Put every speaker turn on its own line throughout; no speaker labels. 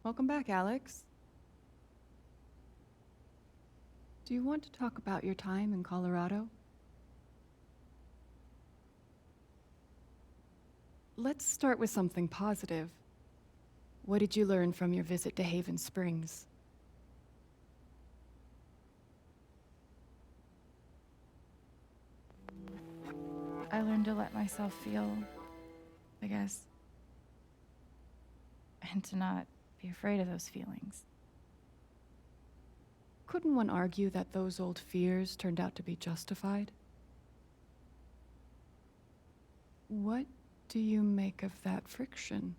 Welcome back, Alex. Do you want to talk about your time in Colorado? Let's start with something positive. What did you learn from your visit to Haven Springs?
I learned to let myself feel, I guess, and to not be afraid of those feelings.
Couldn't one argue that those old fears turned out to be justified? What do you make of that friction?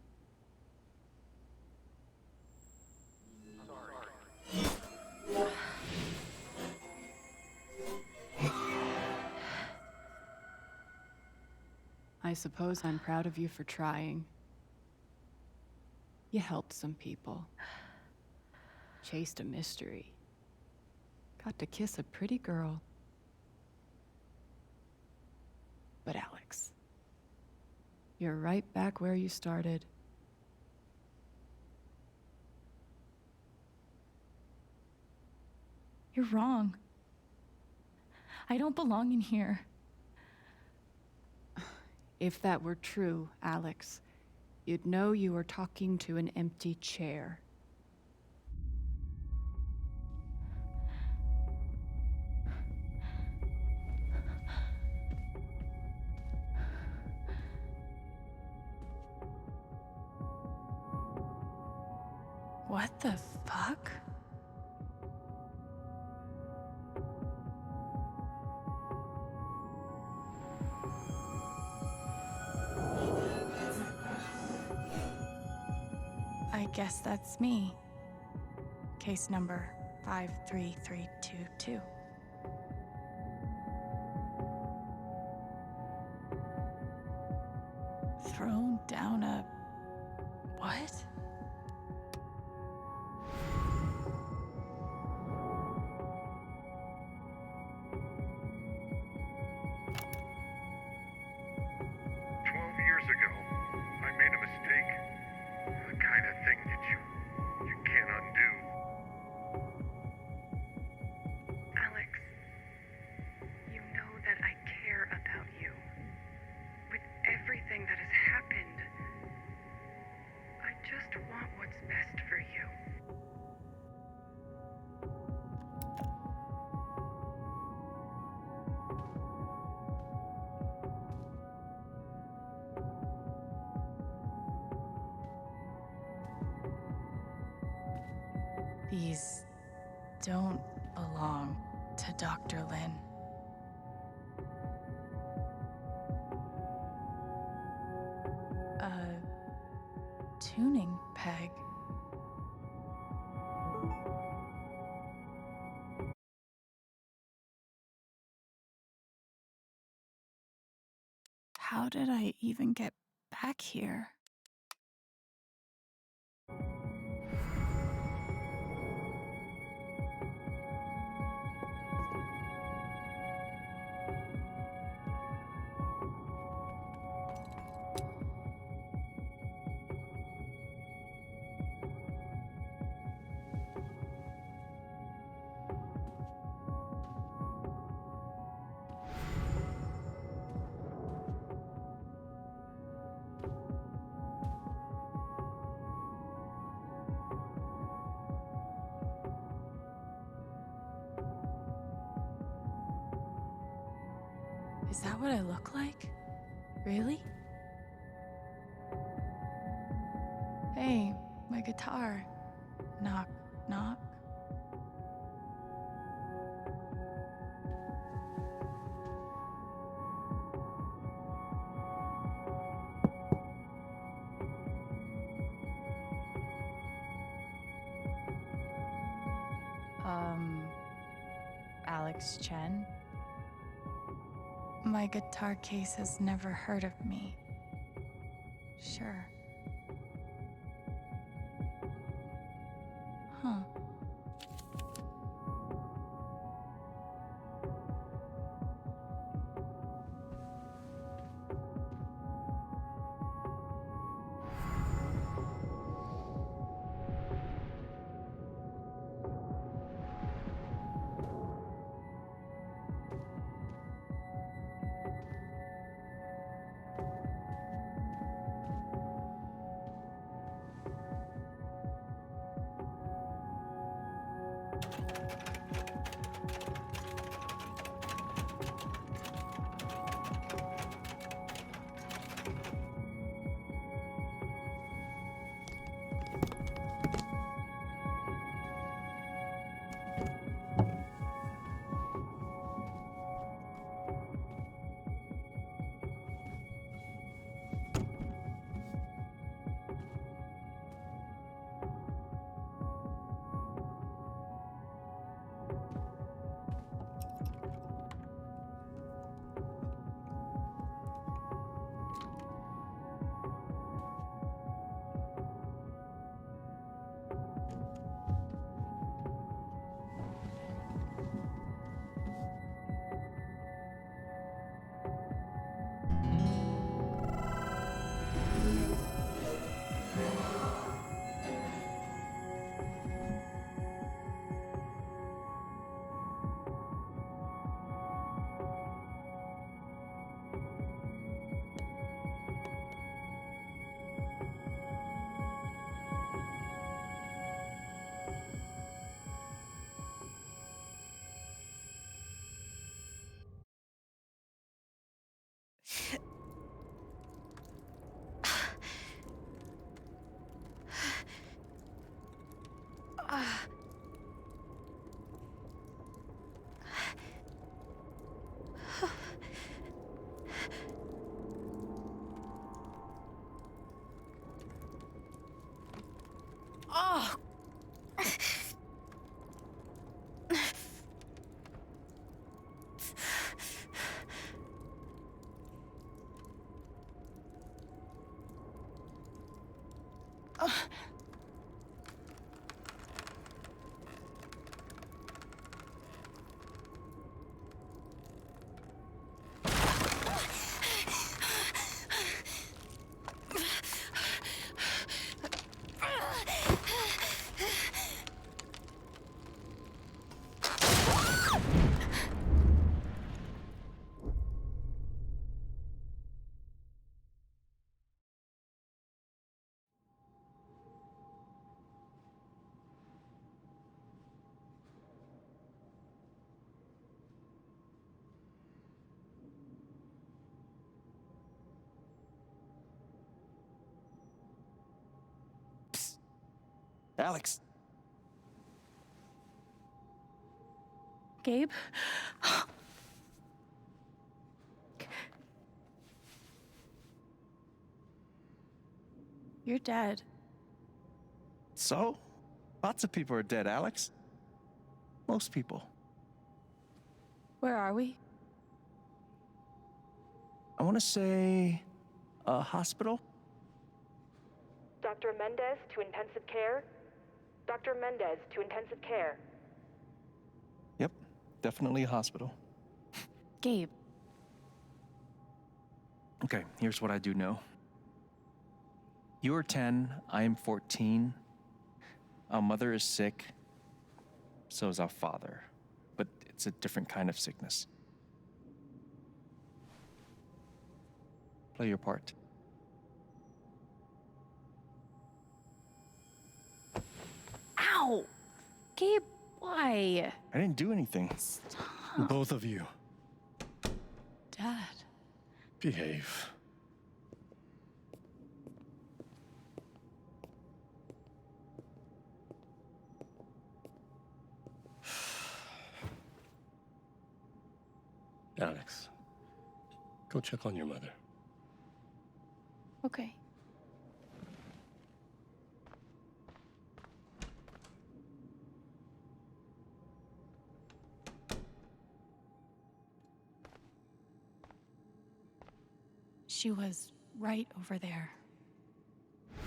I suppose I'm proud of you for trying. You helped some people. Chased a mystery. Got to kiss a pretty girl. But Alex, you're right back where you started.
You're wrong. I don't belong in here.
If that were true, Alex, you'd know you were talking to an empty chair.
What the fuck? I guess that's me. Case number 53322. Thrown down a... what?
That has happened. I just want what's best for you.
These don't belong to Dr. Lin. A tuning peg. How did I even get back here? Is that what I look like? Really? Hey, my guitar. Knock, knock. Alex Chen? My guitar case has never heard of me. Sure. Huh.
Alex!
Gabe? You're dead.
So? Lots of people are dead, Alex. Most people.
Where are we?
I want to say a hospital?
Dr. Mendez to intensive care? Dr. Mendez to intensive care.
Yep, definitely a hospital.
Gabe.
Okay, here's what I do know. You are 10, I am 14. Our mother is sick. So is our father. But it's a different kind of sickness. Play your part.
Ow! Gabe, why?
I didn't do anything.
Stop.
Both of you,
Dad.
behave. Alex, go check on your mother.
Okay. She was right over there,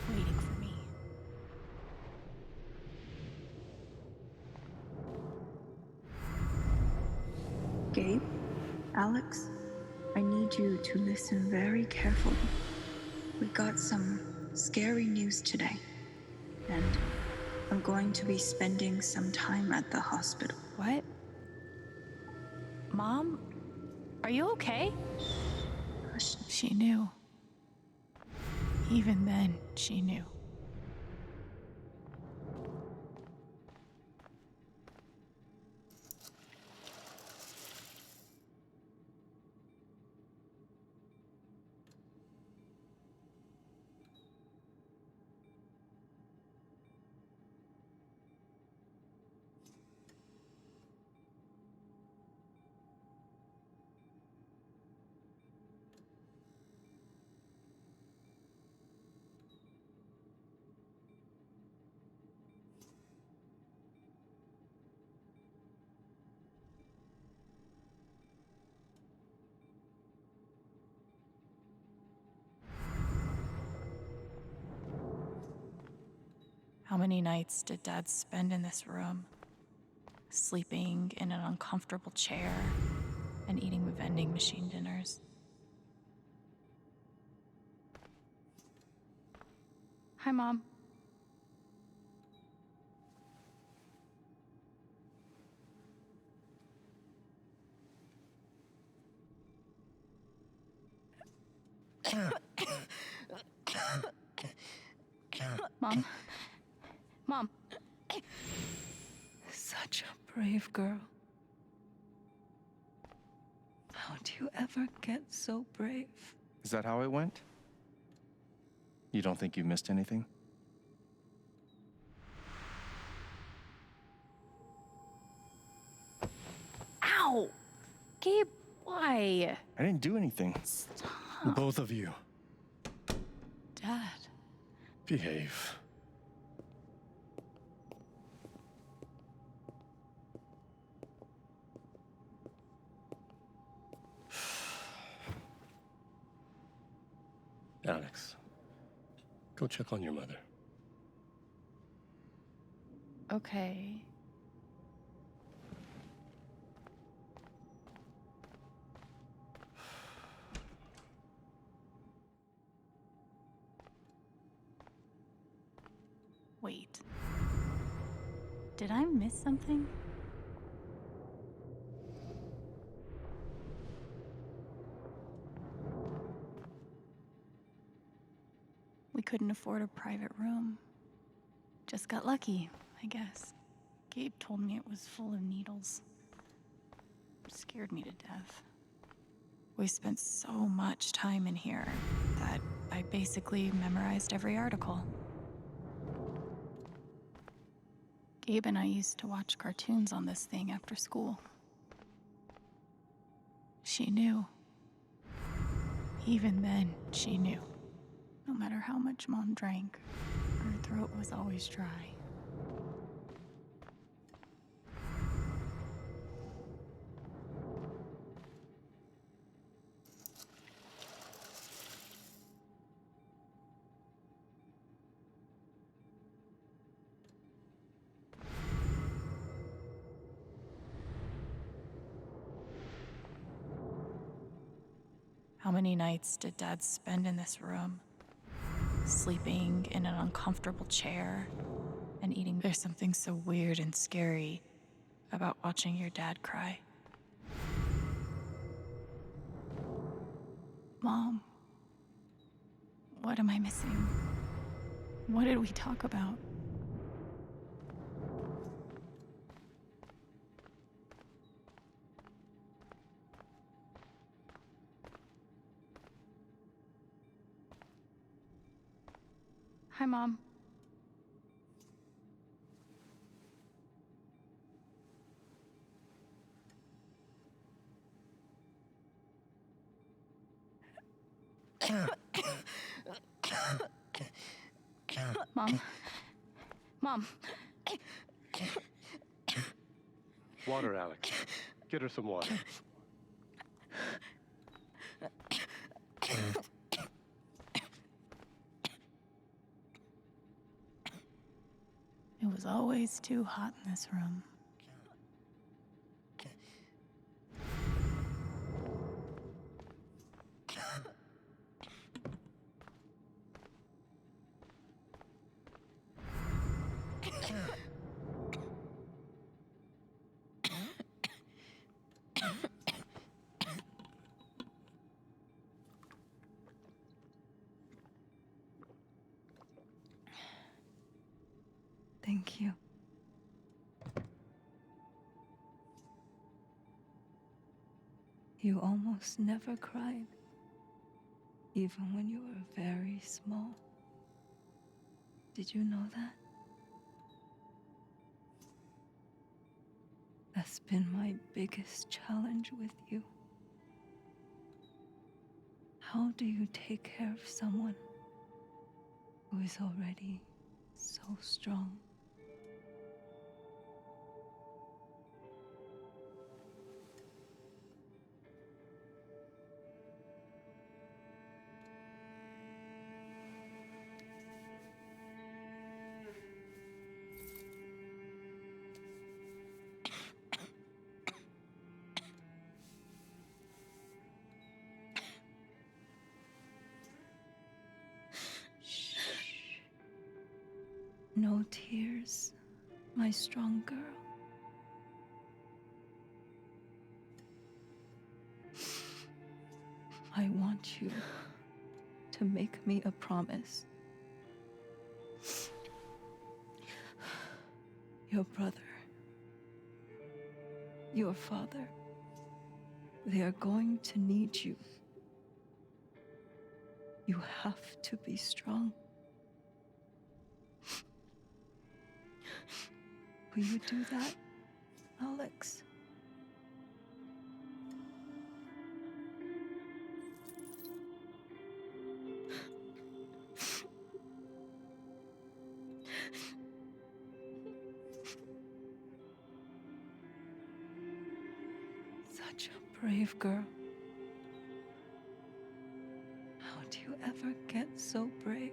waiting for me.
Gabe, Alex, I need you to listen very carefully. We got some scary news today, and I'm going to be spending some time at the hospital.
What? Mom? Are you okay?
Hush.
She knew. Even then, she knew. How many nights did Dad spend in this room? Sleeping in an uncomfortable chair and eating vending machine dinners. Hi, Mom. Mom? Mom?
Such a brave girl. How do you ever get so brave?
Is that how it went? You don't think you missed anything?
Ow! Gabe, why?
I didn't do anything.
Stop.
Both of you,
Dad.
behave. Alex, go check on your mother.
Okay. Wait. Did I miss something? We couldn't afford a private room. Just got lucky, I guess. Gabe told me it was full of needles. Scared me to death. We spent so much time in here that I basically memorized every article. Gabe and I used to watch cartoons on this thing after school. She knew. Even then, she knew. No matter how much Mom drank, her throat was always dry. How many nights did Dad spend in this room? Sleeping in an uncomfortable chair and eating. There's something so weird and scary about watching your dad cry. Mom, what am I missing? What did we talk about? Hi, Mom. Mom. Mom.
Water, Alex. Get her some water.
It was always too hot in this room.
Thank you. You almost never cried, even when you were very small. Did you know that? That's been my biggest challenge with you. How do you take care of someone who is already so strong? No tears, my strong girl. I want you to make me a promise. Your brother, your father, they are going to need you. You have to be strong. Will you do that, Alex? Such a brave girl. How do you ever get so brave?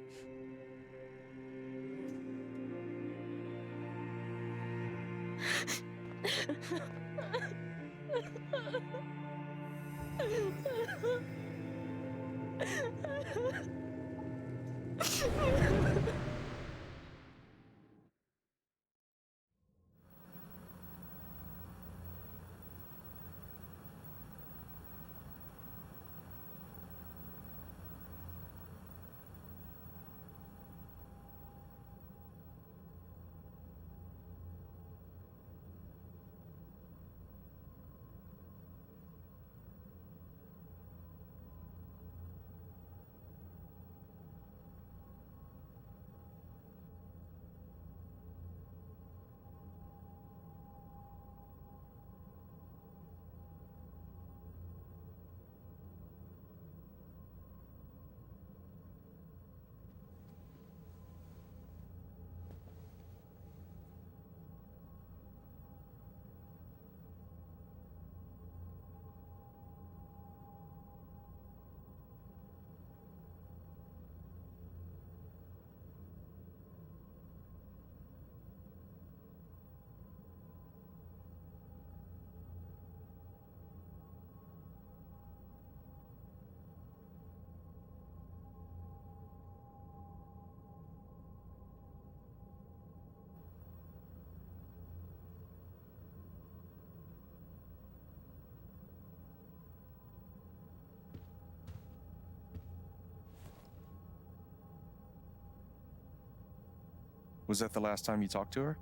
Was that the last time you talked to her?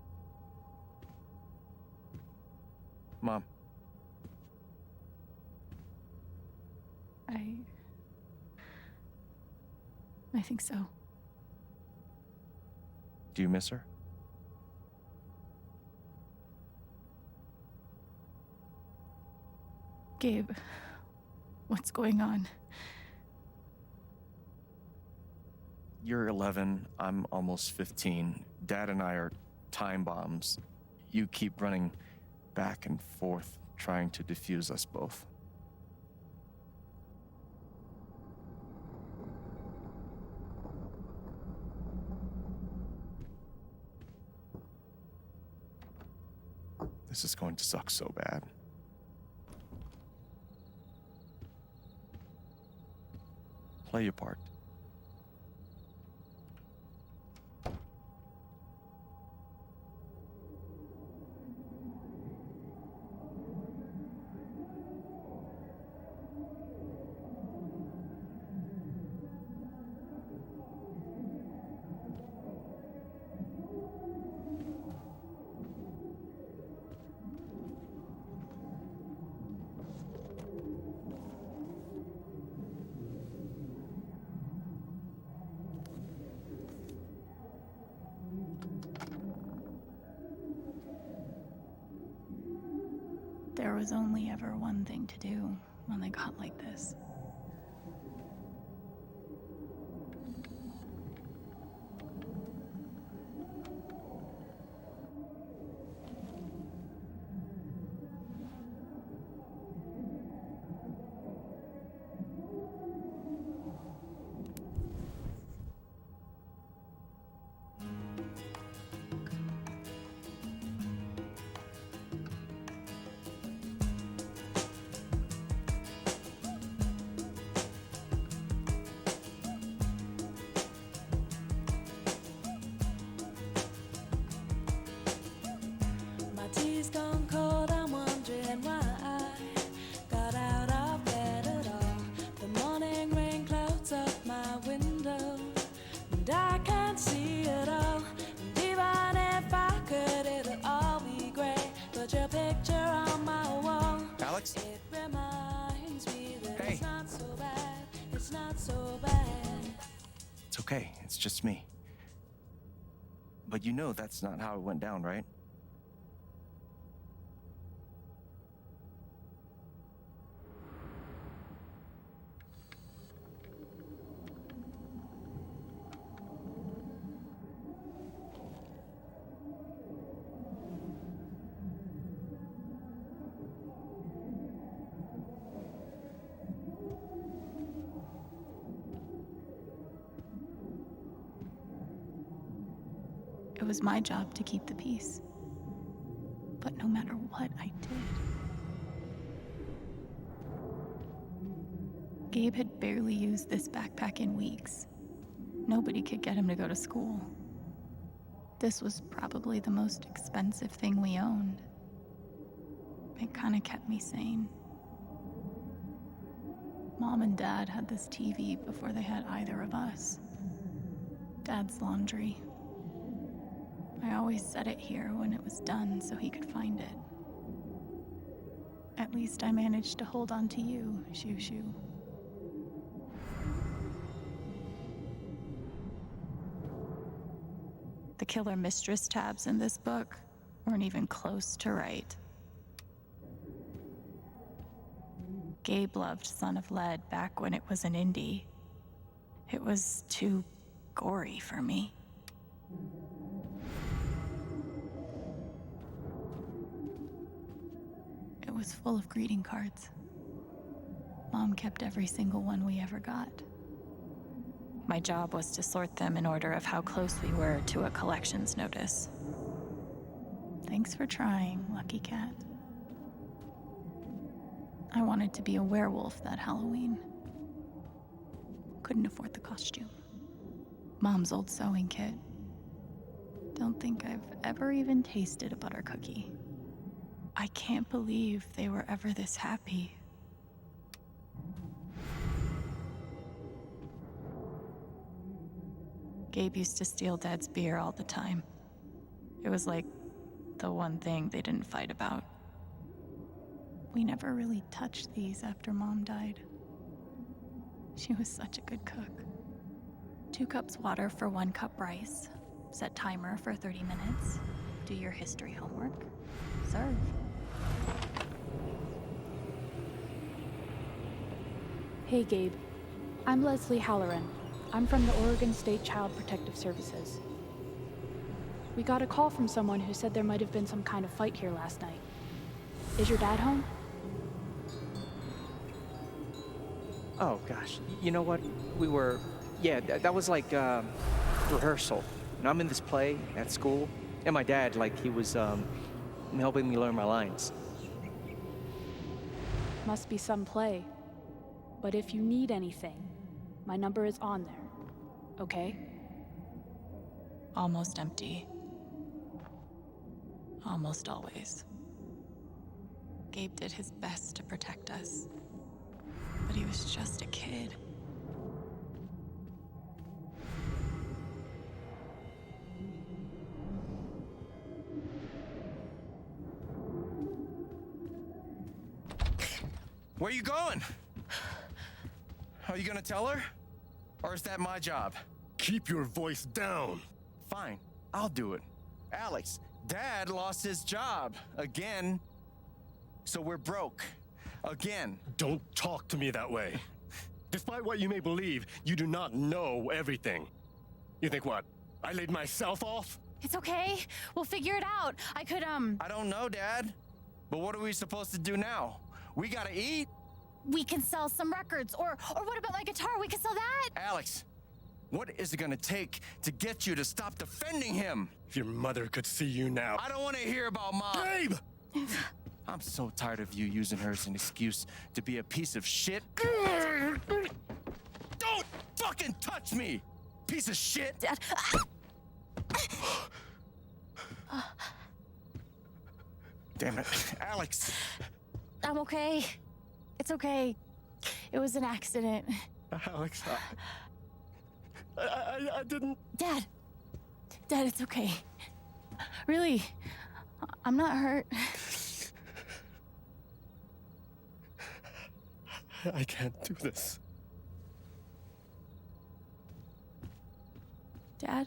Mom,
I think so.
do you miss her?
Gabe, what's going on?
You're 11, I'm almost 15. Dad and I are time bombs. You keep running back and forth, trying to defuse us both. This is going to suck so bad. Play your part.
There was only ever one thing to do when they got like this.
My tea's gone cold, I'm wondering why I got out of bed at all. The morning rain clouds up my window, and I can't see it all. And even if I could, it'll all be great. But your picture on my wall,
Alex?
it reminds me that
Hey.
it's not so bad, it's not so bad.
It's okay, it's just me. But you know that's not how it went down, right?
It was my job to keep the peace. But no matter what I did, Gabe had barely used this backpack in weeks. Nobody could get him to go to school. This was probably the most expensive thing we owned. It kind of kept me sane. Mom and Dad had this TV before they had either of us. Dad's laundry. I always set it here when it was done so he could find it. At least I managed to hold on to you, Shoo Shoo. The killer mistress tabs in this book weren't even close to right. Gabe loved Son of Lead back when it was an indie. It was too gory for me. It was full of greeting cards. Mom kept every single one we ever got. My job was to sort them in order of how close we were to a collections notice. Thanks for trying, Lucky Cat. I wanted to be a werewolf that Halloween. Couldn't afford the costume. Mom's old sewing kit. Don't think I've ever even tasted a butter cookie. I can't believe they were ever this happy. Gabe used to steal Dad's beer all the time. It was like the one thing they didn't fight about. We never really touched these after Mom died. She was such a good cook. 2 cups water for 1 cup rice. Set timer for 30 minutes. Do your history homework. Serve.
Hey, Gabe. I'm Leslie Halloran. I'm from the Oregon State Child Protective Services. We got a call from someone who said there might have been some kind of fight here last night. Is your dad home?
Oh, gosh. You know what? That was like rehearsal. And I'm in this play at school, and my dad, he was helping me learn my lines.
Must be some play. But if you need anything, my number is on there. Okay?
Almost empty. Almost always. Gabe did his best to protect us. But he was just a kid.
Where you going? Are you gonna tell her? Or is that my job?
Keep your voice down.
Fine, I'll do it. Alex, Dad lost his job again. So we're broke. Again.
Don't talk to me that way. Despite what you may believe, you do not know everything. You think what? I laid myself off?
It's okay. We'll figure it out. I
don't know, Dad. But what are we supposed to do now? We gotta eat.
We can sell some records. Or what about my guitar? We can sell that.
Alex, what is it gonna take to get you to stop defending him?
If your mother could see you now.
I don't want to hear about Mom.
Gabe!
I'm so tired of you using her as an excuse to be a piece of shit. Don't fucking touch me, piece of shit!
Dad.
Damn it, Alex.
I'm okay. It's okay. It was an accident.
Alex, I didn't...
Dad, it's okay. Really, I'm not hurt.
I can't do this.
Dad?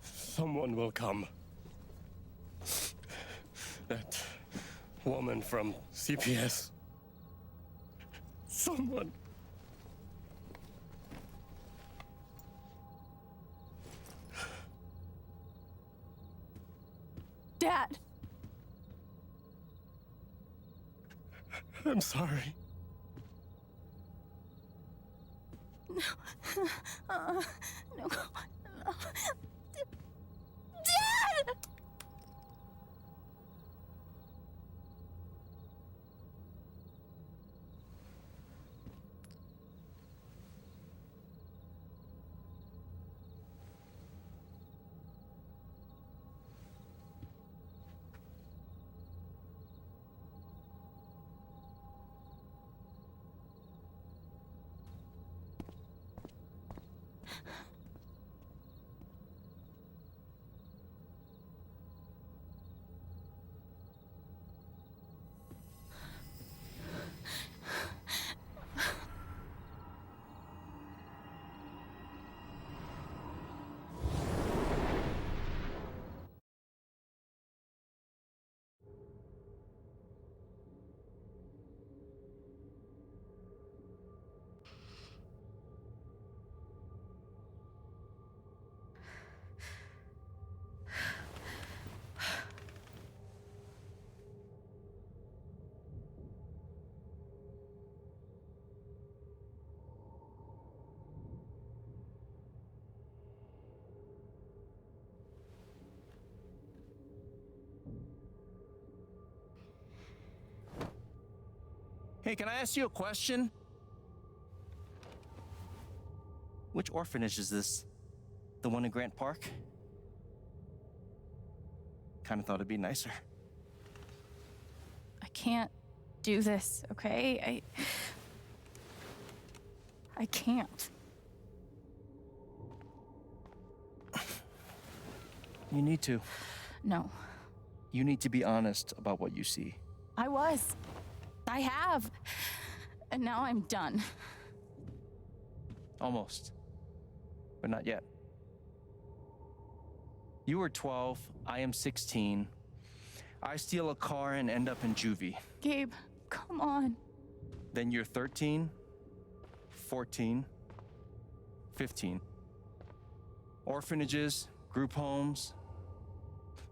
Someone will come. That woman from CPS. Someone.
Dad!
I'm sorry.
No. No. Dad!
Hey, can I ask you a question? Which orphanage is this? The one in Grant Park? Kinda thought it'd be nicer.
I can't do this, okay? I can't.
You need to.
No.
You need to be honest about what you see.
I was. I have. And now I'm done.
Almost. But not yet. You were 12, I am 16. I steal a car and end up in juvie.
Gabe, come on.
Then you're 13, 14, 15. Orphanages, group homes,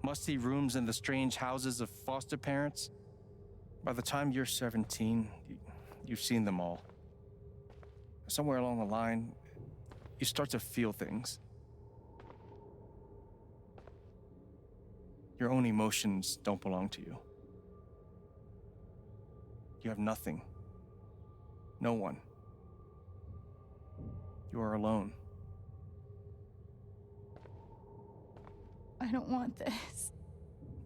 musty rooms in the strange houses of foster parents. By the time you're 17, you've seen them all. Somewhere along the line, you start to feel things. Your own emotions don't belong to you. You have nothing. No one. You are alone.
I don't want this.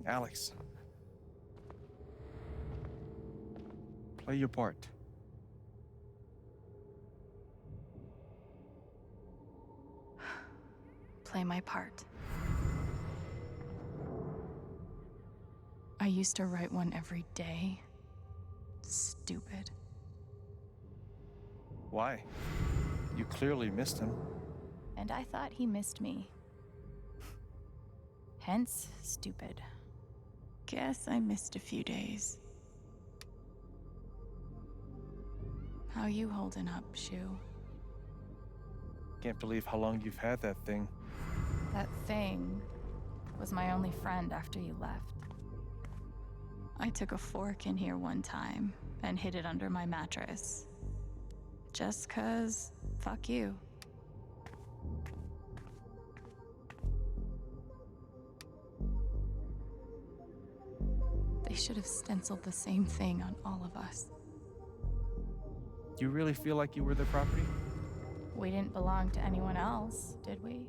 Alex. Play your part.
Play my part. I used to write one every day. Stupid.
Why? You clearly missed him.
And I thought he missed me. Hence, stupid. Guess I missed a few days. How you holding up, Shu?
Can't believe how long you've had that thing.
That thing was my only friend after you left. I took a fork in here one time and hid it under my mattress. Just 'cause, fuck you. They should have stenciled the same thing on all of us.
Do you really feel like you were their property?
We didn't belong to anyone else, did we?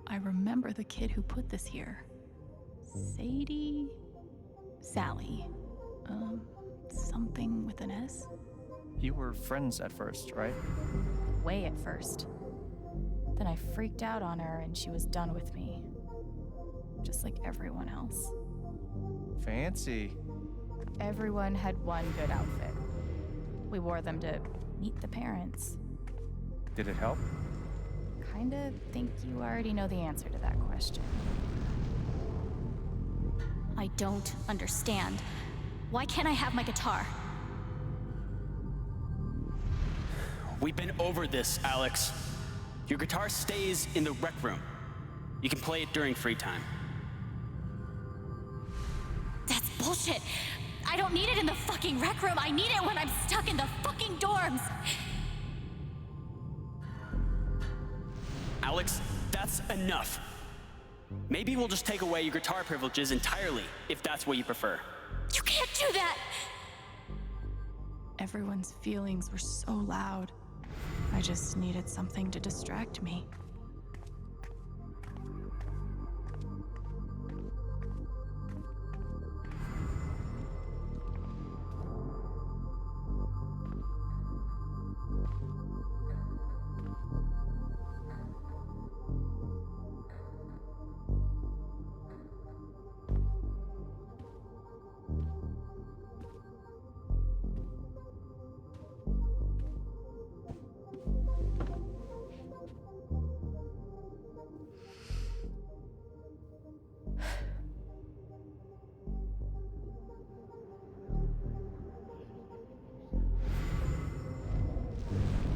I remember the kid who put this here. Sadie? Sally. Something with an S?
You were friends at first, right?
Way at first. Then I freaked out on her and she was done with me. Just like everyone else.
Fancy.
Everyone had one good outfit. We wore them to meet the parents.
Did it help?
Kinda think you already know the answer to that question.
I don't understand. Why can't I have my guitar?
We've been over this, Alex. Your guitar stays in the rec room. You can play it during free time.
That's bullshit. I don't need it in the fucking rec room. I need it when I'm stuck in the fucking dorms.
Alex, that's enough. Maybe we'll just take away your guitar privileges entirely, if that's what you prefer.
You can't do that!
Everyone's feelings were so loud. I just needed something to distract me.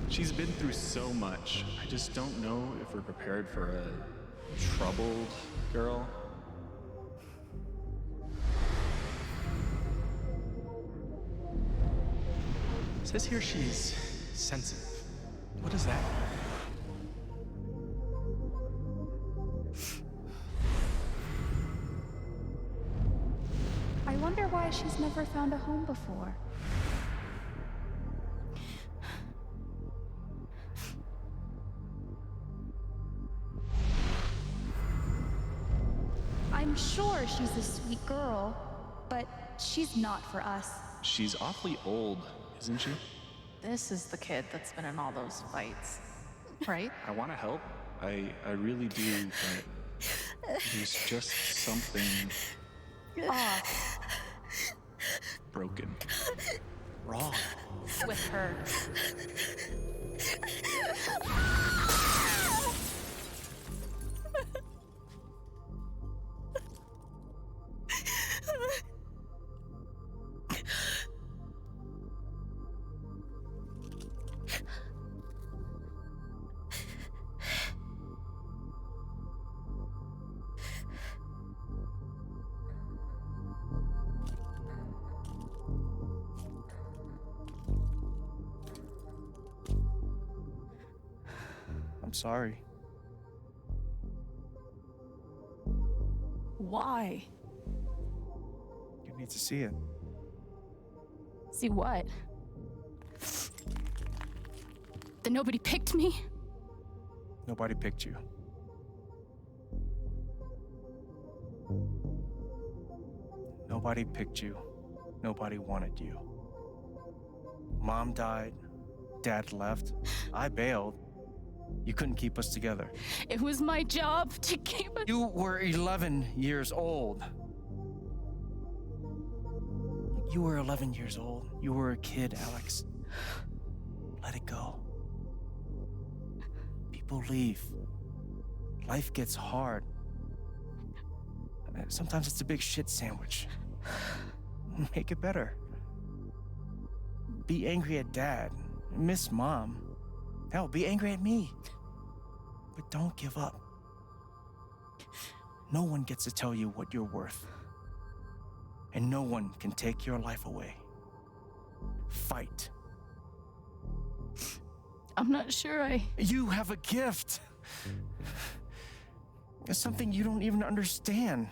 She's been through so much. I just don't know if we're prepared for a troubled girl. It says here she's sensitive. What is that?
I wonder why she's never found a home before. I'm sure she's a sweet girl, but she's not for us.
She's awfully old, isn't she?
This is the kid that's been in all those fights, right?
I want to help. I really do, but there's just something
Off
broken. Wrong.
With her.
I'm sorry.
Why?
You need to see it.
See what?
That nobody picked me?
Nobody picked you. Nobody picked you. Nobody wanted you. Mom died. Dad left. I bailed. You couldn't keep us together.
It was my job to keep it.
You were 11 years old. You were 11 years old. You were a kid, Alex. Let it go. People leave. Life gets hard. Sometimes it's a big shit sandwich. Make it better. Be angry at Dad. Miss Mom. Hell, be angry at me. But don't give up. No one gets to tell you what you're worth. And no one can take your life away. Fight.
I'm not sure
You have a gift. It's something you don't even understand.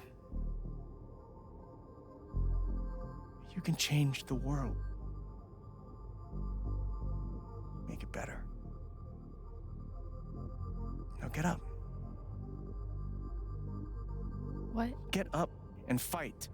You can change the world. Make it better. Now get up.
What?
Get up and fight.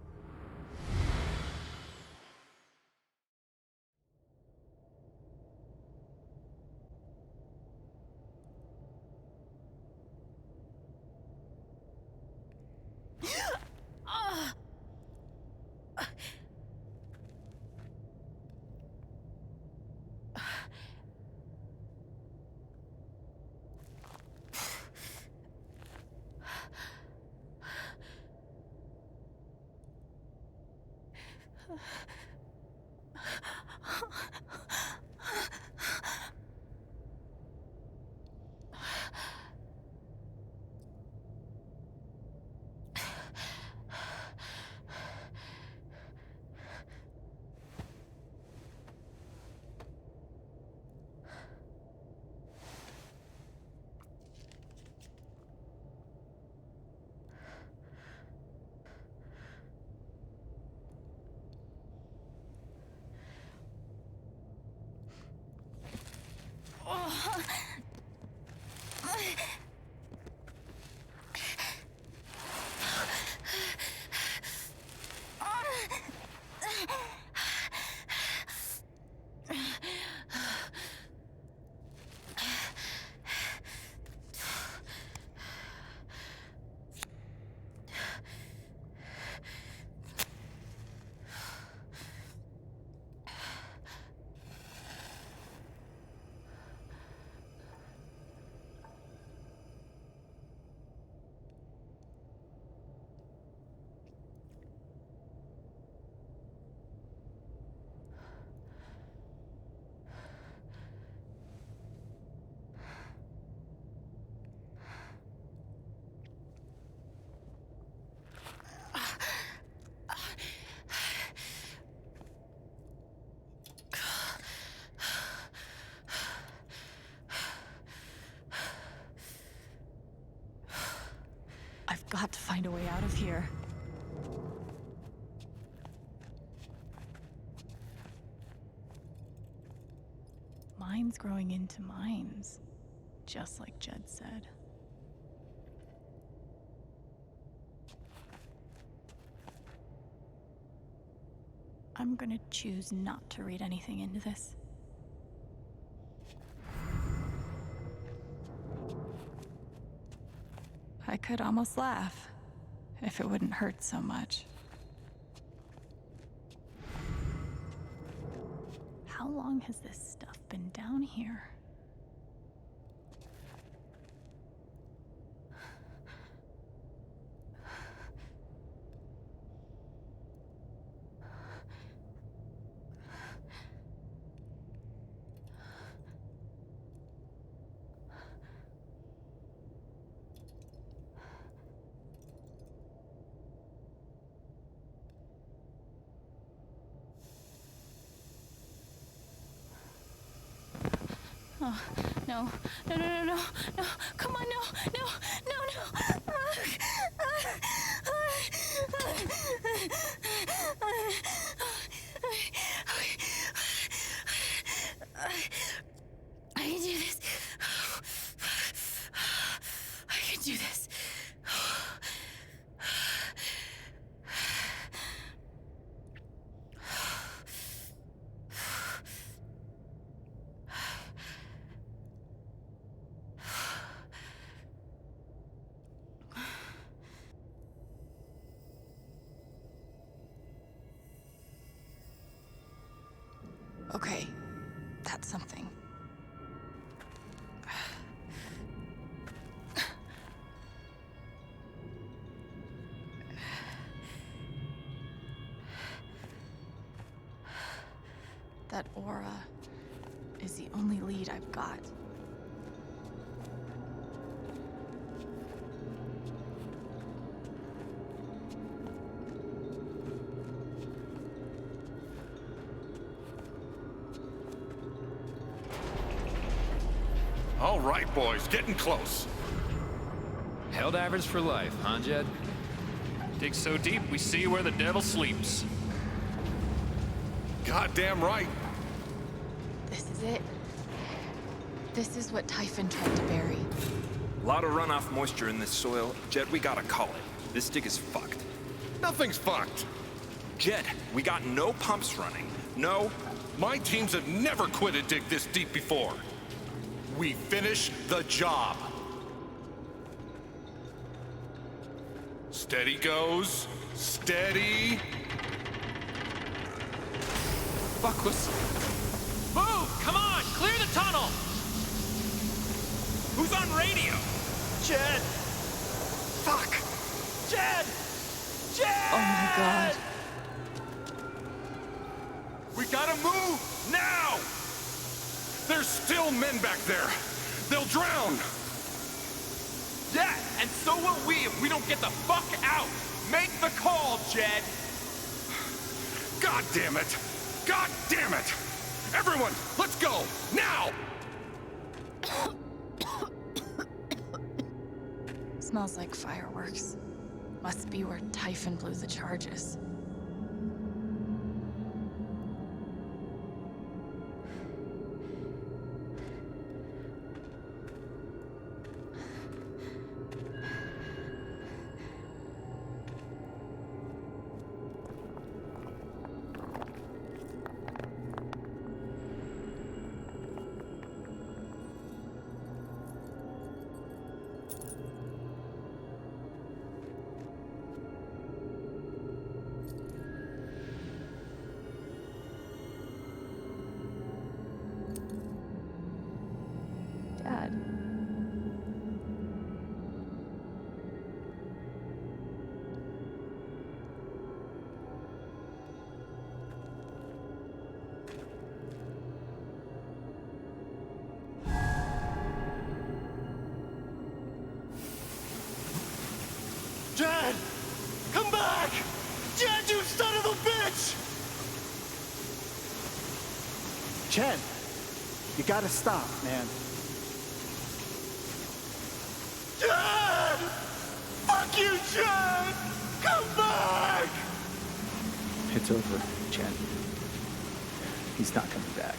got to find a way out of here. Mines growing into mines, just like Jed said. I'm gonna choose not to read anything into this. I could almost laugh, if it wouldn't hurt so much. How long has this stuff been down here? Oh, no, no, no, no, no, no, come on, no, no, no, no. I can do this. I can do this. Okay, that's something. That aura is the only lead I've got.
All right, boys, getting close.
Helldivers for life, huh, Jed?
Dig so deep, we see where the devil sleeps.
Goddamn right.
This is it. This is what Typhon tried to bury.
A lot of runoff moisture in this soil. Jed, we gotta call it. This dig is fucked.
Nothing's fucked.
Jed, we got no pumps running. No.
My teams have never quit a dig this deep before. We finish the job. Steady goes. Steady.
Fuck was...
Move! Come on! Clear the tunnel! Who's on radio?
Jed!
Fuck! Jed! Jed!
Oh my god.
We gotta move now! There's still men back there. They'll drown.
Yeah, and so will we if we don't get the fuck out! Make the call, Jed!
God damn it! God damn it! Everyone, let's go! Now!
Smells like fireworks. Must be where Typhon blew the charges. Dad.
Jed! Come back! Jed, you son of a bitch!
Jed, you gotta stop, man.
Jed! Fuck you,
Jen! Come back!
It's over, Jen. He's not coming back.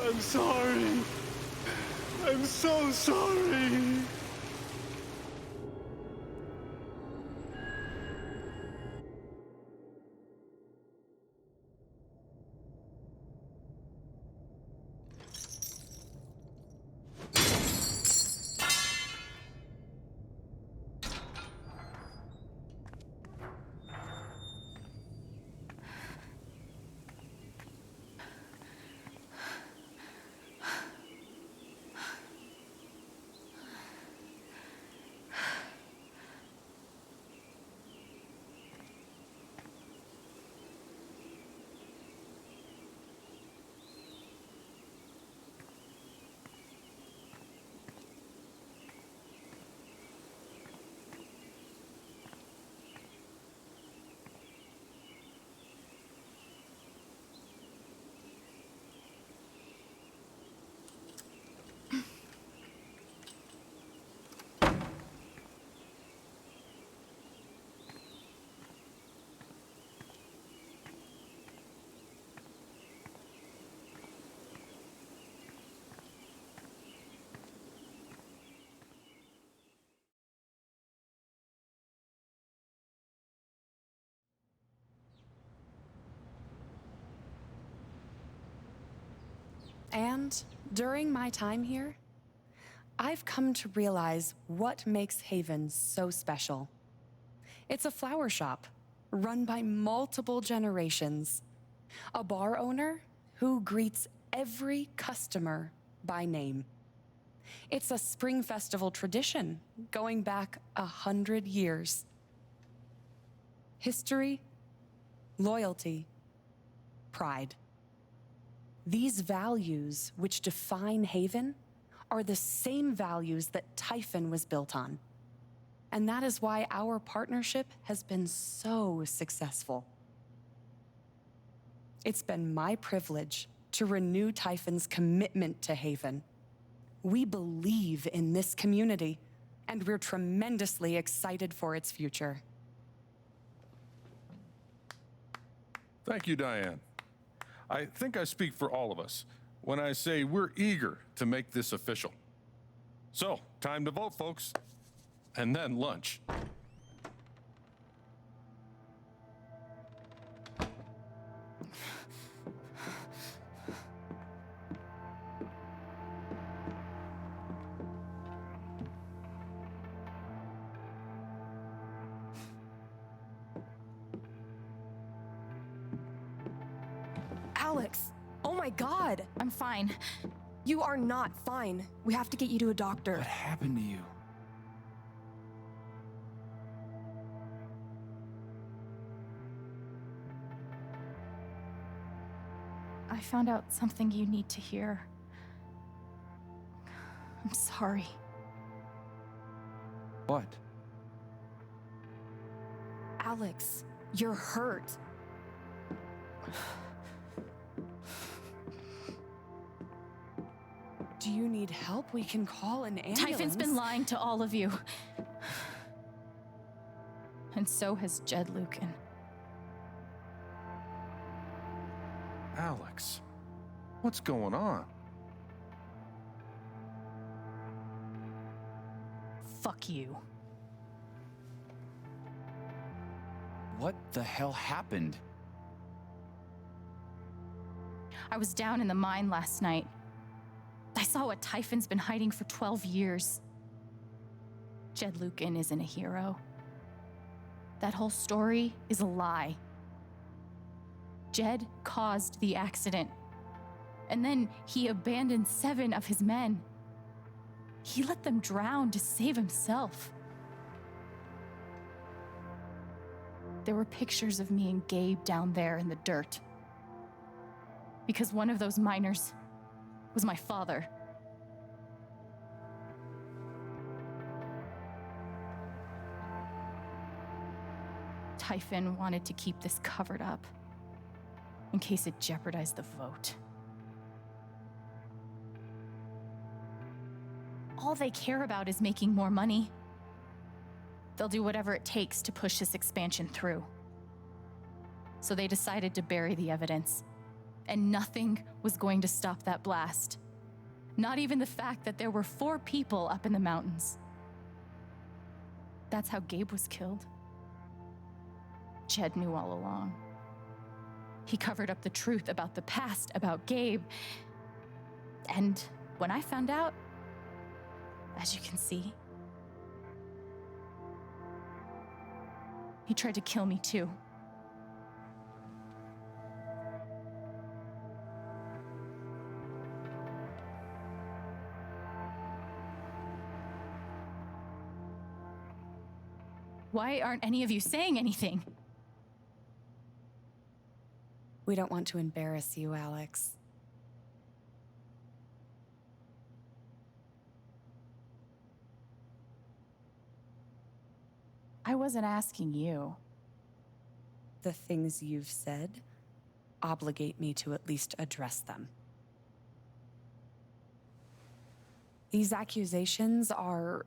I'm sorry. I'm so sorry.
And during my time here, I've come to realize what makes Haven so special. It's a flower shop run by multiple generations, a bar owner who greets every customer by name. It's a spring festival tradition going back 100 years. History, loyalty, pride. These values which define Haven are the same values that Typhon was built on. And that is why our partnership has been so successful. It's been my privilege to renew Typhon's commitment to Haven. We believe in this community, and we're tremendously excited for its future.
Thank you, Diane. I think I speak for all of us when I say we're eager to make this official. So, time to vote, folks. And then lunch.
Alex! Oh my god!
I'm fine.
You are not fine. We have to get you to a doctor.
What happened to you?
I found out something you need to hear. I'm sorry.
What?
Alex, you're hurt.
Do you need help? We can call an ambulance.
Typhon's been lying to all of you. And so has Jed Lucan.
Alex, what's going on?
Fuck you.
What the hell happened?
I was down in the mine last night. I saw what Typhon's been hiding for 12 years. Jed Lucan isn't a hero. That whole story is a lie. Jed caused the accident. And then he abandoned 7 of his men. He let them drown to save himself. There were pictures of me and Gabe down there in the dirt. Because one of those miners was my father. Typhon wanted to keep this covered up in case it jeopardized the vote. All they care about is making more money.
They'll do whatever it takes to push this expansion through. So they decided to bury the evidence. And nothing was going to stop that blast. Not even the fact that there were 4 people up in the mountains. That's how Gabe was killed. Jed knew all along. He covered up the truth about the past, about Gabe. And when I found out, as you can see, he tried to kill me too. Why aren't any of you saying anything?
We don't want to embarrass you, Alex.
I wasn't asking you.
The things you've said obligate me to at least address them. These accusations are,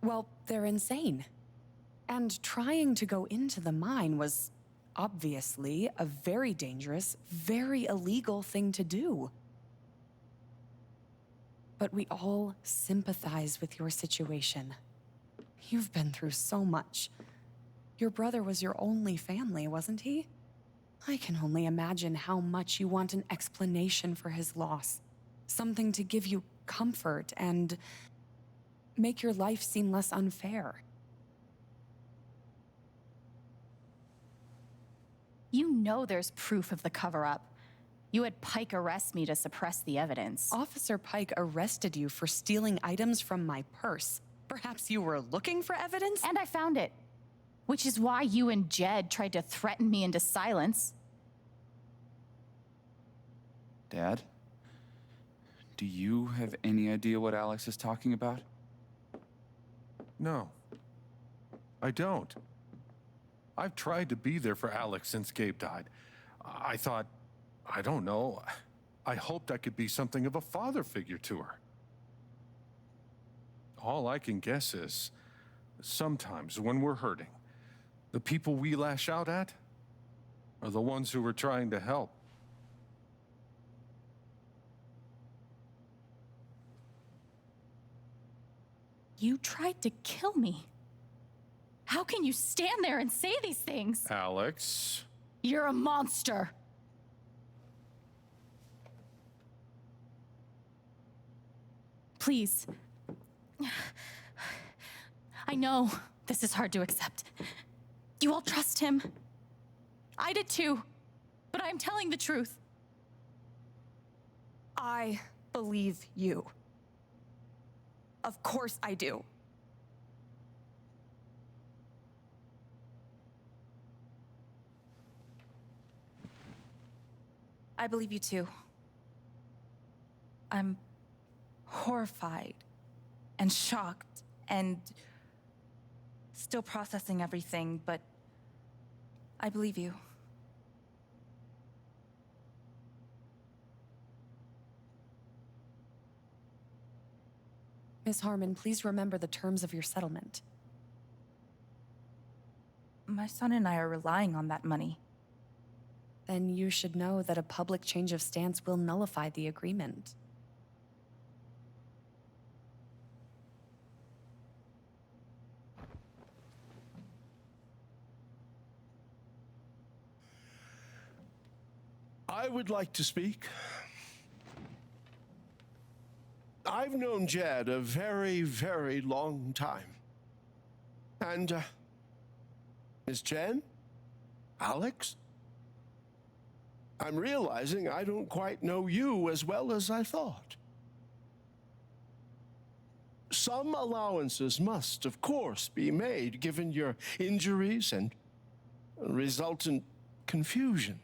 well, they're insane. And trying to go into the mine was obviously a very dangerous, very illegal thing to do. But we all sympathize with your situation. You've been through so much. Your brother was your only family, wasn't he? I can only imagine how much you want an explanation for his loss. Something to give you comfort and make your life seem less unfair.
You know there's proof of the cover-up. You had Pike arrest me to suppress the evidence.
Officer Pike arrested you for stealing items from my purse. Perhaps you were looking for evidence?
And I found it. Which is why you and Jed tried to threaten me into silence.
Dad? Do you have any idea what Alex is talking about?
No, I don't. I've tried to be there for Alex since Gabe died. I thought, I don't know, I hoped I could be something of a father figure to her. All I can guess is, sometimes when we're hurting, the people we lash out at are the ones who are trying to help.
You tried to kill me. How can you stand there and say these things?
Alex.
You're a monster. Please. I know this is hard to accept. You all trust him. I did too, but I'm telling the truth.
I believe you. Of course I do.
I believe you too. I'm horrified and shocked and still processing everything, but I believe you.
Miss Harmon, please remember the terms of your settlement.
My son and I are relying on that money.
Then you should know that a public change of stance will nullify the agreement.
I would like to speak. I've known Jed a very, very long time. And, Miss Jen? Alex? I'm realizing I don't quite know you as well as I thought. Some allowances must, of course, be made given your injuries and resultant confusion.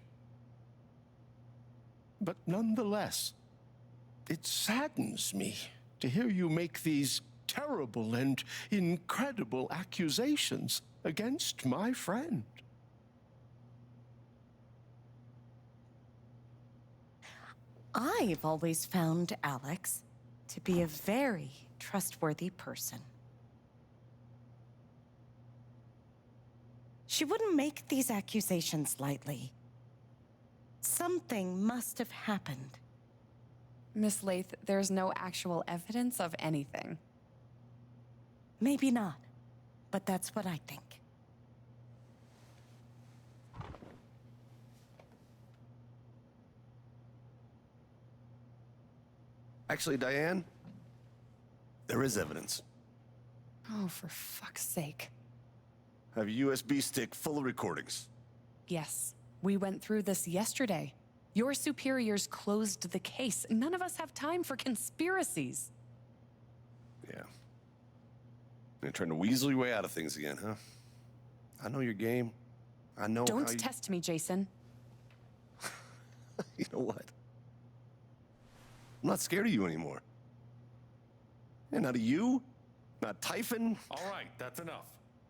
But nonetheless, it saddens me to hear you make these terrible and incredible accusations against my friend.
I've always found Alex to be a very trustworthy person. She wouldn't make these accusations lightly. Something must have happened.
Miss Lath, there's no actual evidence of anything.
Maybe not, but that's what I think.
Actually, Diane, there is evidence.
Oh, for fuck's sake.
I have a USB stick full of recordings.
Yes, we went through this yesterday. Your superiors closed the case. None of us have time for conspiracies.
Yeah. You're trying to weasel your way out of things again, huh? I know your game. I know how
Don't
you...
test me, Jason.
You know what? I'm not scared of you anymore. And not of you, not Typhon.
All right, that's enough.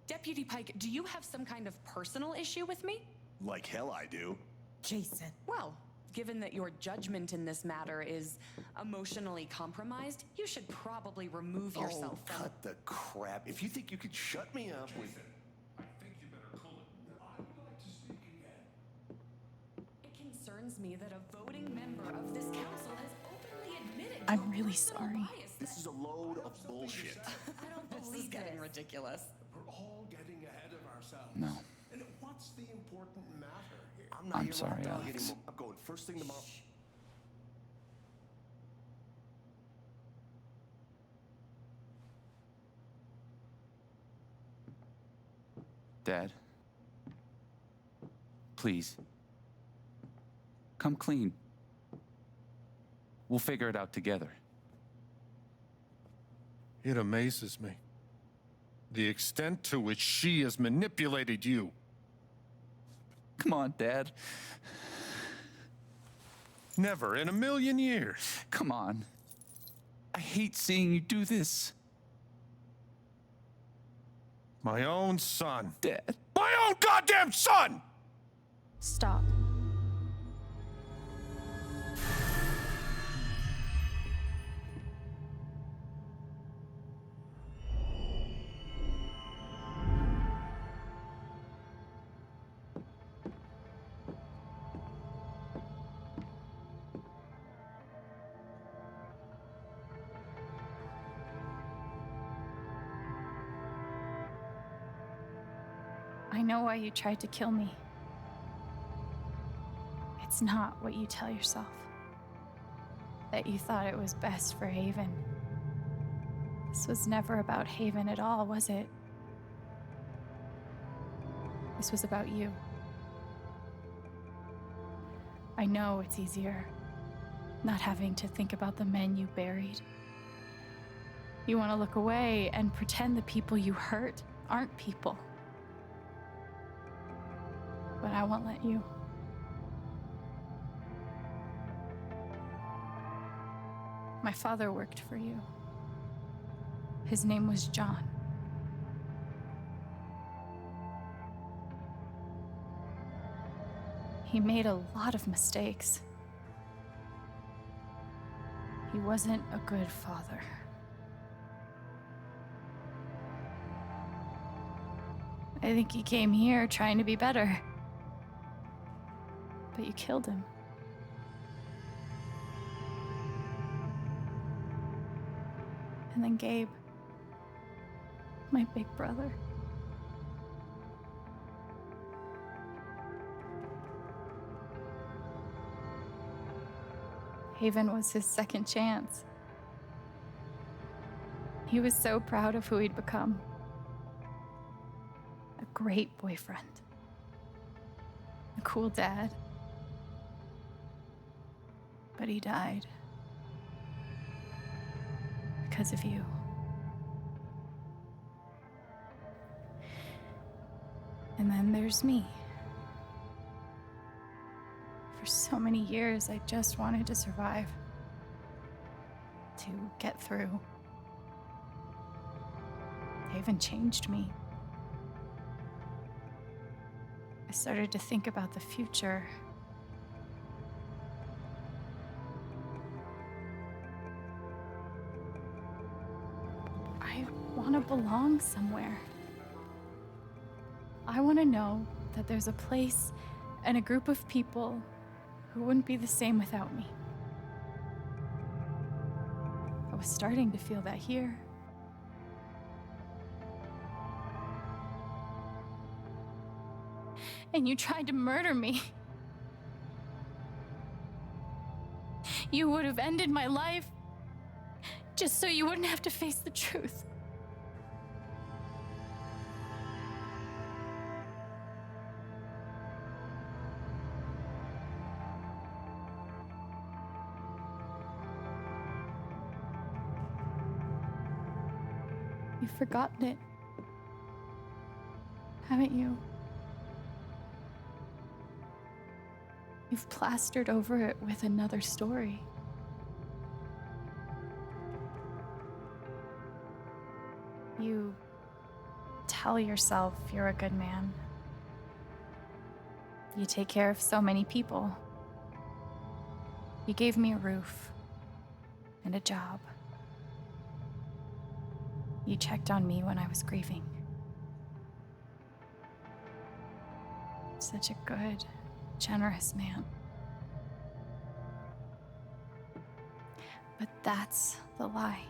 Deputy Pike, do you have some kind of personal issue with me?
Like hell I do.
Jason.
Well, given that your judgment in this matter is emotionally compromised, you should probably remove yourself
Oh,
from...
cut the crap. If you think you could shut me up with...
I think you better cool it. I would like to speak again.
It concerns me that a voting member of this council has openly admitted
I'm really sorry.
This is a load of bullshit.
I don't believe this is getting ridiculous.
We're all getting ahead of ourselves.
No.
And what's the important matter here?
I'm sorry, Alex.
I'm going first thing tomorrow.
Dad. Please. Come clean. We'll figure it out together.
It amazes me. The extent to which she has manipulated you.
Come on, Dad.
Never in a million years.
Come on. I hate seeing you do this.
My own son.
Dad.
My own goddamn son!
Stop. I know why you tried to kill me. It's not what you tell yourself. That you thought it was best for Haven. This was never about Haven at all, was it? This was about you. I know it's easier not having to think about the men you buried. You want to look away and pretend the people you hurt aren't people. But I won't let you. My father worked for you. His name was John. He made a lot of mistakes. He wasn't a good father. I think he came here trying to be better. But you killed him. And then Gabe, my big brother. Haven was his second chance. He was so proud of who he'd become. A great boyfriend. A cool dad. But he died. Because of you. And then there's me. For so many years, I just wanted to survive. To get through. Haven changed me. I started to think about the future. I want to belong somewhere. I want to know that there's a place and a group of people who wouldn't be the same without me. I was starting to feel that here. And you tried to murder me. You would have ended my life just so you wouldn't have to face the truth. You've forgotten it, haven't you? You've plastered over it with another story. You tell yourself you're a good man. You take care of so many people. You gave me a roof and a job. You checked on me when I was grieving. Such a good, generous man. But that's the lie.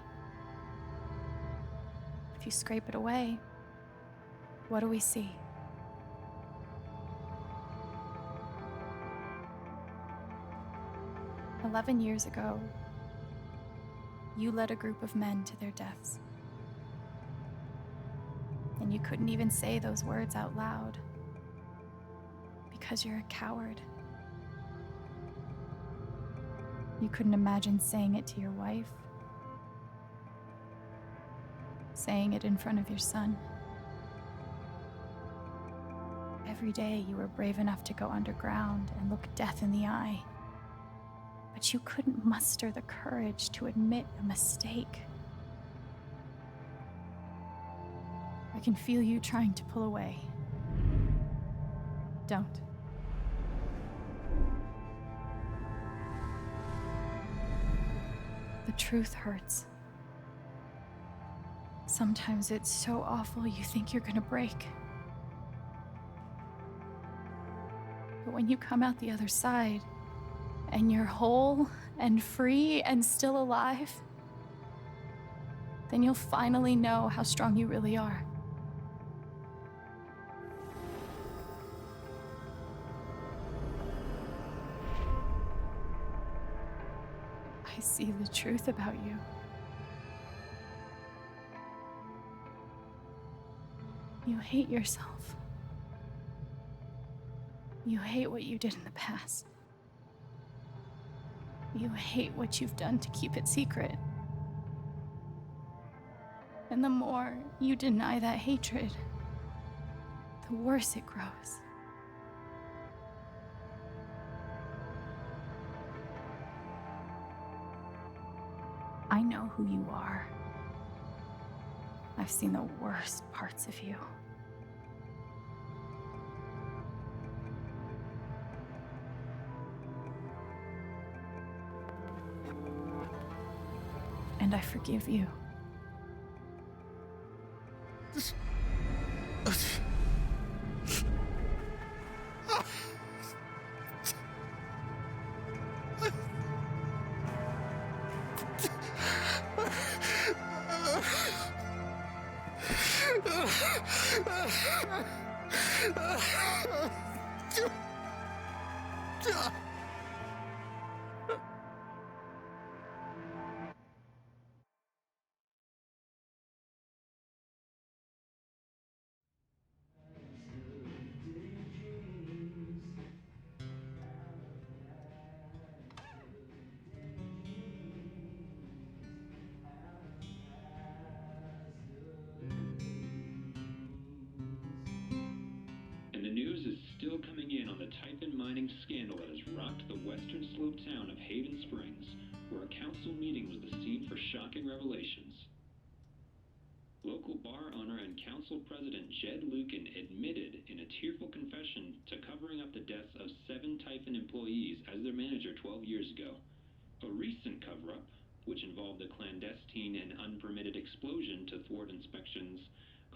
If you scrape it away, what do we see? "11 years ago, you led a group of men to their deaths. And you couldn't even say those words out loud because you're a coward. You couldn't imagine saying it to your wife, saying it in front of your son. Every day you were brave enough to go underground and look death in the eye, but you couldn't muster the courage to admit a mistake. I can feel you trying to pull away. Don't. The truth hurts. Sometimes it's so awful you think you're gonna break. But when you come out the other side, and you're whole and free and still alive, then you'll finally know how strong you really are. I see the truth about you. You hate yourself. You hate what you did in the past. You hate what you've done to keep it secret. And the more you deny that hatred, the worse it grows. I know who you are. I've seen the worst parts of you. And I forgive you.
And the news is still coming in on the Typhon mining scandal that has rocked the western slope town of Haven Springs, where a council meeting was the scene for shocking revelations. Local bar owner and council president Jed Lucan admitted in a tearful confession to covering up the deaths of 7 Typhon employees as their manager 12 years ago. A recent cover-up, which involved a clandestine and unpermitted explosion to thwart inspections,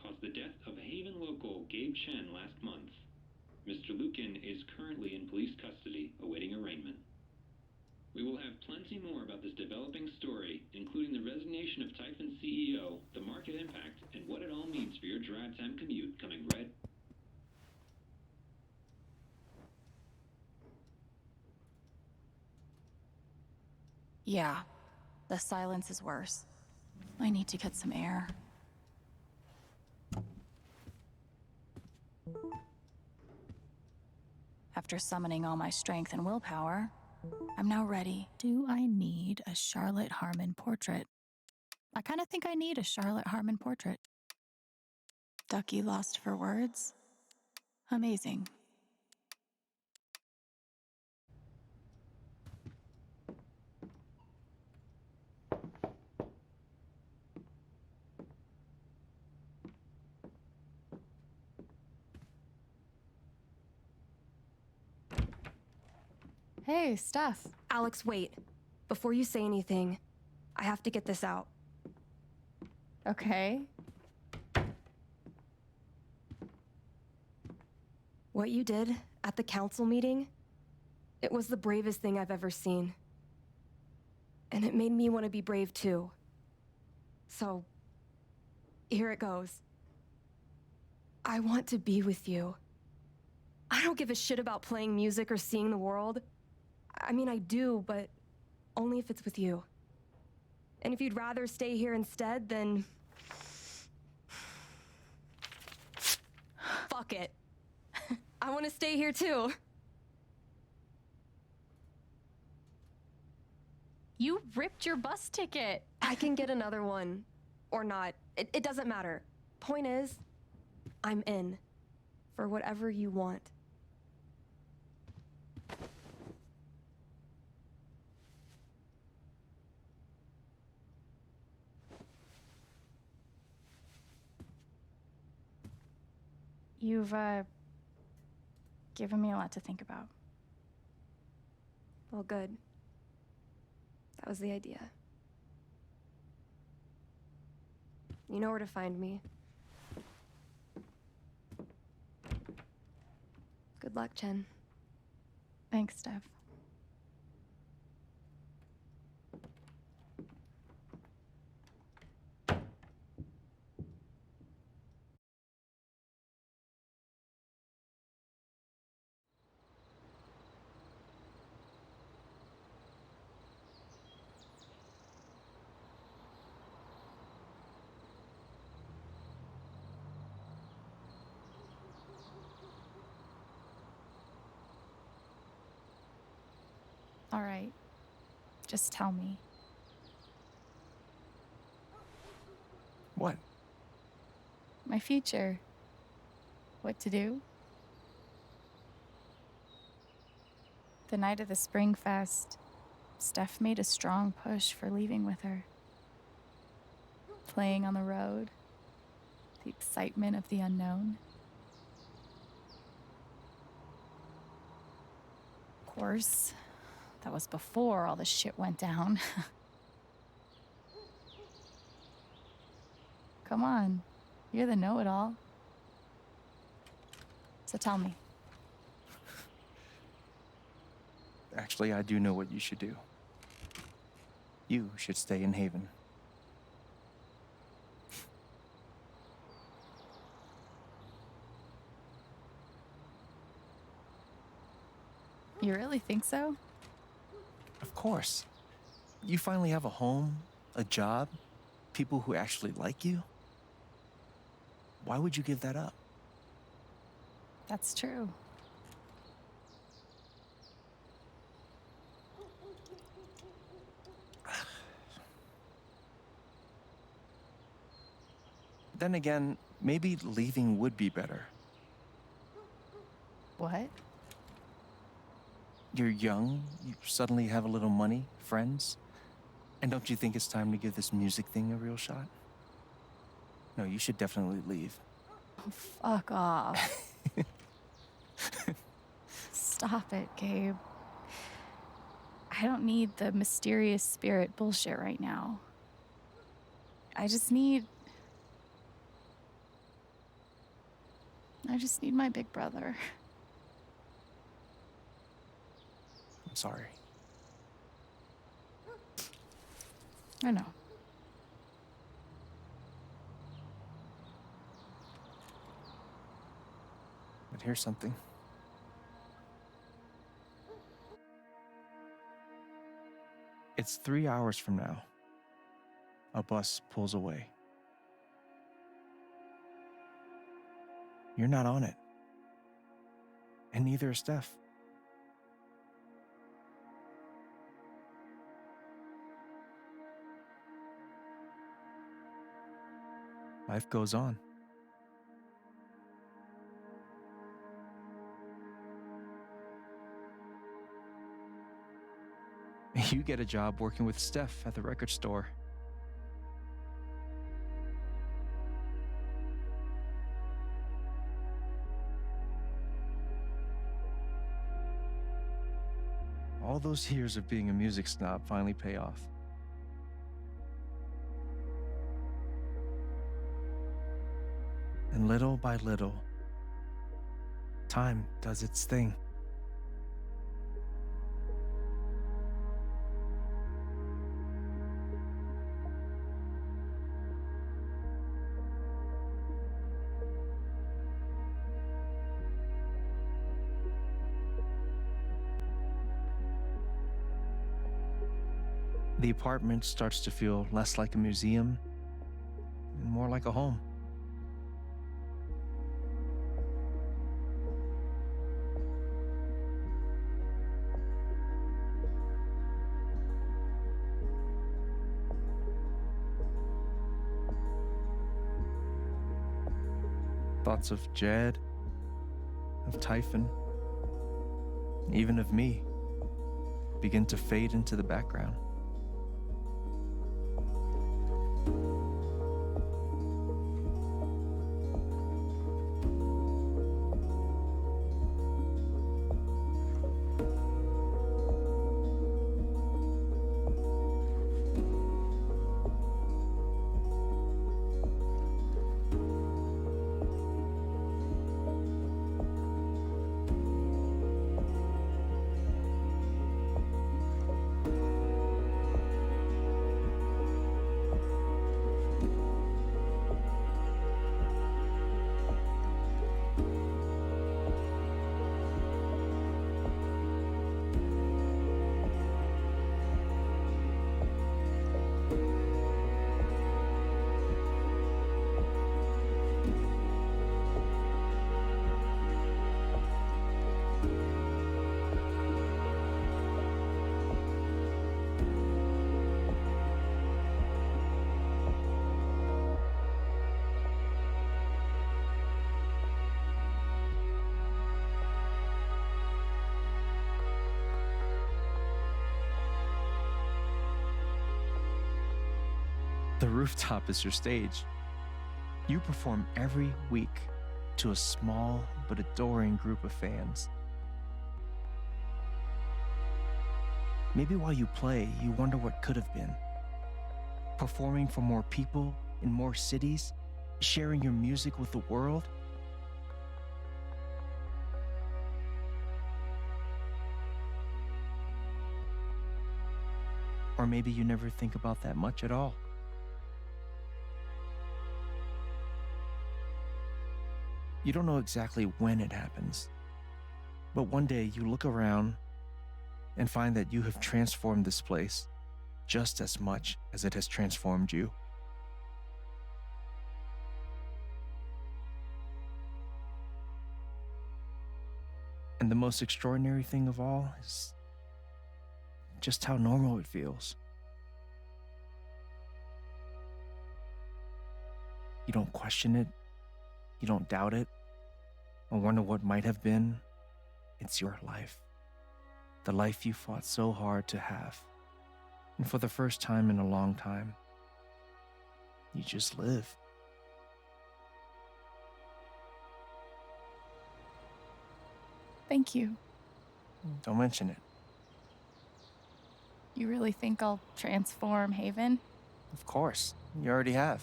caused the death of Haven local Gabe Chen last month. Mr. Lukin is currently in police custody, awaiting arraignment. We will have plenty more about this developing story, including the resignation of Typhon's CEO, the market impact, and what it all means for your drive time commute, coming right.
Yeah, the silence is worse. I need to get some air. After summoning all my strength and willpower, I'm now ready. Do I need a Charlotte Harmon portrait? I kind of think I need a Charlotte Harmon portrait. Ducky lost for words? Amazing.
Hey, Steph.
Alex, wait. Before you say anything, I have to get this out.
Okay.
What you did at the council meeting, it was the bravest thing I've ever seen. And it made me want to be brave too. So, here it goes. I want to be with you. I don't give a shit about playing music or seeing the world. I mean, I do, but only if it's with you. And if you'd rather stay here instead, then... fuck it. I want to stay here too.
You ripped your bus ticket.
I can get another one. Or not. It doesn't matter. Point is, I'm in. For whatever you want.
You've, given me a lot to think about.
Well, good. That was the idea. You know where to find me. Good luck, Chen.
Thanks, Steph.
All right. Just tell me.
What?
My future. What to do? The night of the Spring Fest, Steph made a strong push for leaving with her. Playing on the road. The excitement of the unknown. Of course, that was before all the shit went down. Come on, you're the know-it-all. So tell me.
Actually, I do know what you should do. You should stay in Haven.
You really think so?
Of course. You finally have a home, a job, people who actually like you. Why would you give that up?
That's true.
Then again, maybe leaving would be better.
What?
You're young, you suddenly have a little money, friends. And don't you think it's time to give this music thing a real shot? No, you should definitely leave.
Oh, fuck off. Stop it, Gabe. I don't need the mysterious spirit bullshit right now. I just need
I just need my big brother.
I'm sorry.
I know.
But here's something. It's 3 hours from now. A bus pulls away. You're not on it. And neither is Steph. Life goes on. You get a job working with Steph at the record store. All those years of being a music snob finally pay off. And little by little, time does its thing. The apartment starts to feel less like a museum and more like a home. Thoughts of Jed, of Typhon, even of me begin to fade into the background. The rooftop is your stage. You perform every week to a small but adoring group of fans. Maybe while you play, you wonder what could have been. Performing for more people in more cities, sharing your music with the world. Or maybe you never think about that much at all. You don't know exactly when it happens, but one day you look around and find that you have transformed this place just as much as it has transformed you. And the most extraordinary thing of all is just how normal it feels. You don't question it. You don't doubt it or wonder what might have been. It's your life. The life you fought so hard to have. And for the first time in a long time, you just live.
Thank you.
Don't mention it.
You really think I'll transform Haven?
Of course, you already have.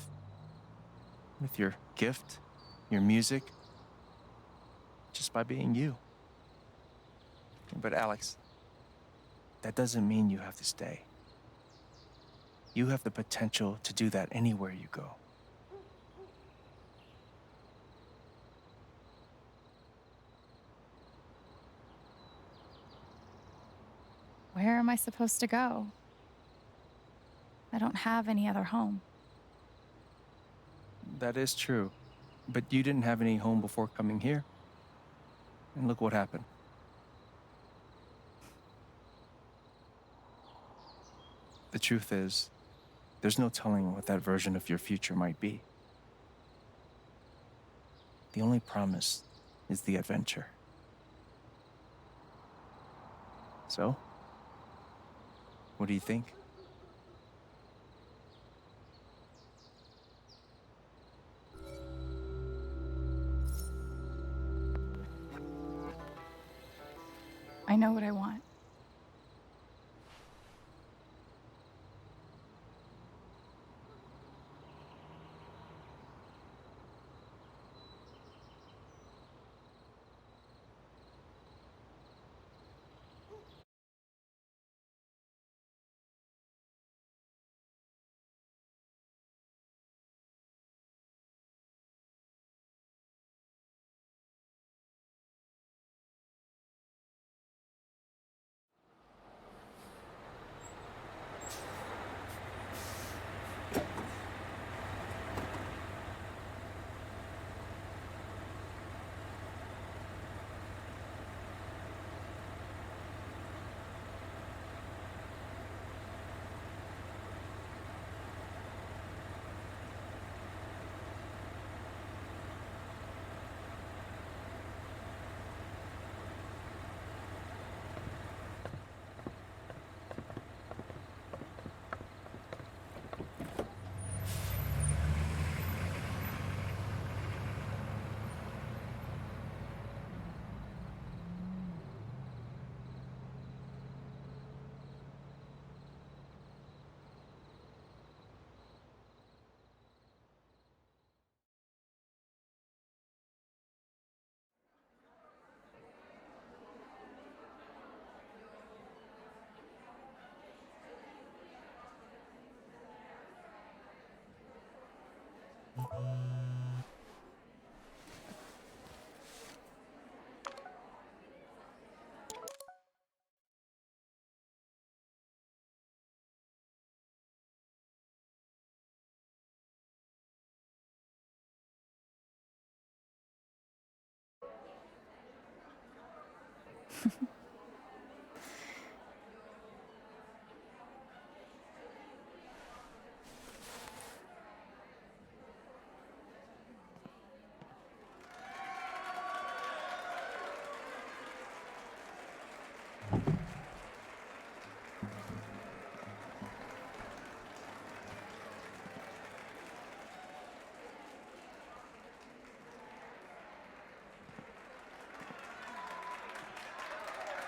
With your gift, your music, just by being you. But Alex, that doesn't mean you have to stay. You have the potential to do that anywhere you go.
Where am I supposed to go? I don't have any other home.
That is true. But you didn't have any home before coming here. And look what happened. The truth is, there's no telling what that version of your future might be. The only promise is the adventure. So, what do you think?
I know what I want.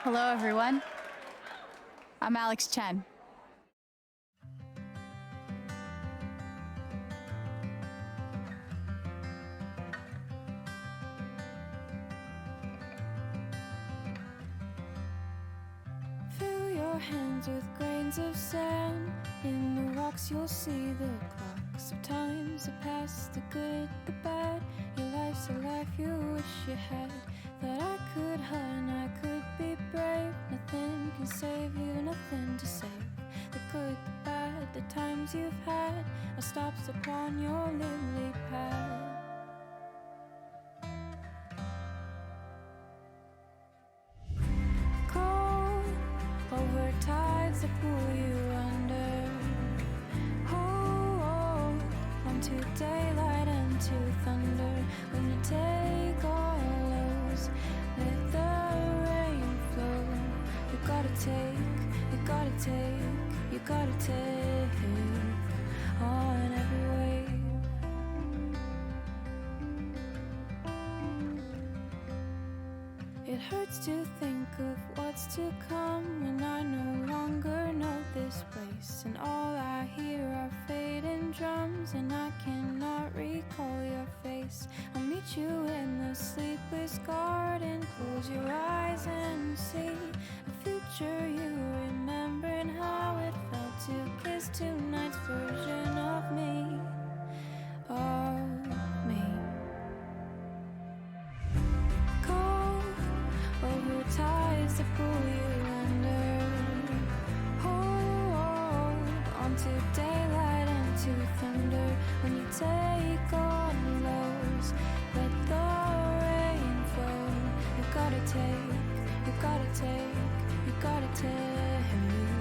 Hello, everyone. I'm Alex Chen.
Fill your hands with grains of sand. In the rocks you'll see the clocks of times that pass, the good, the bad. Your life's a life you wish you had. That I could hunt, I could be brave. Nothing can save you, nothing to save. The good, the bad, the times you've had are stops upon your lily pad. Over tides that pull you under. Hold on to daylight and to thunder. When you take all lows, let the rain flow. You gotta take, you gotta take, you gotta take on every wave. It hurts to think of what's to come when I no longer know this place. And all I hear are fading drums, and I cannot recall your face. I'll meet you in the sleepless garden as you rise and see a future you remember and how it felt to kiss tonight's version of me. Call over ties to pull you under. Hold onto daylight and to thunder. When you take on lows, let the rain flow. You gotta take, you gotta take, you gotta take me.